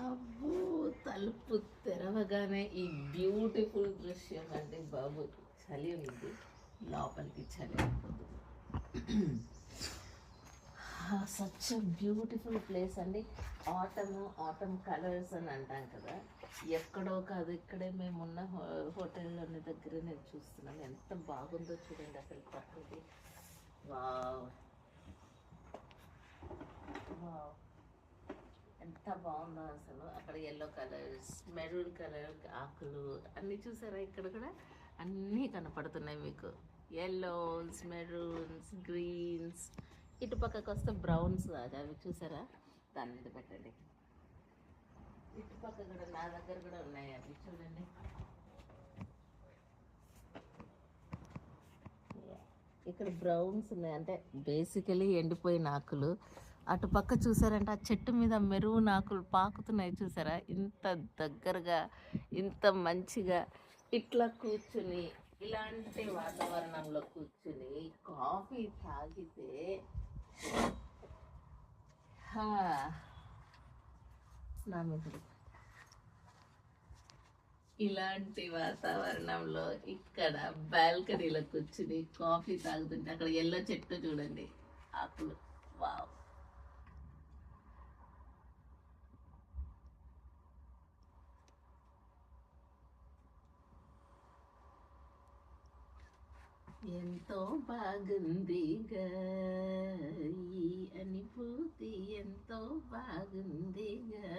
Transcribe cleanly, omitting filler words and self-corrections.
అబ్బో, తలుపు తెరవగానే ఈ బ్యూటిఫుల్ దృశ్యం అండి బాబు. చలి ఉంది, లోపలికి చలి అయిపోతుంది. సచ్ బ్యూటిఫుల్ ప్లేస్ అండి. ఆటమ్ కలర్స్ అని అంటాం కదా, ఎక్కడో కాదు, ఇక్కడే మేమున్న హోటల్లోని దగ్గర నేను చూస్తున్నాను. ఎంత బాగుందో చూడండి అసలు ప్రకృతి. వావ్ వావ్, ఎంత బాగుందో అసలు. అక్కడ ఎల్లో కలర్స్, మెరూన్ కలర్ ఆకులు అన్నీ చూసారా? ఇక్కడ కూడా అన్నీ కనపడుతున్నాయి మీకు. ఎల్లోస్, మెరూన్స్, గ్రీన్స్, ఇటు పక్కకు వస్తే బ్రౌన్స్. అవి చూసారా? దాని మీద పెట్టండి. ఇటు పక్క కూడా నా దగ్గర కూడా ఉన్నాయి, అవి చూడండి. ఇక్కడ బ్రౌన్స్ ఉన్నాయి, అంటే బేసికలీ ఎండిపోయిన ఆకులు. అటు పక్క చూసారంటే ఆ చెట్టు మీద మెరూన్ ఆకులు పాకుతున్నాయి చూసారా? ఇంత దగ్గరగా, ఇంత మంచిగా ఇట్లా కూర్చుని, ఇలాంటి వాతావరణంలో కూర్చుని కాఫీ తాగితే నా మీద ఇలాంటి వాతావరణంలో ఇక్కడ బాల్కనీలో కూర్చుని కాఫీ తాగుతుంటే అక్కడ ఎల్లో చెట్టు చూడండి, ఆకులు. వావ్, ఎంతో బాగుందిగా ఈ అనుభూతి, ఎంతో బాగుందిగా.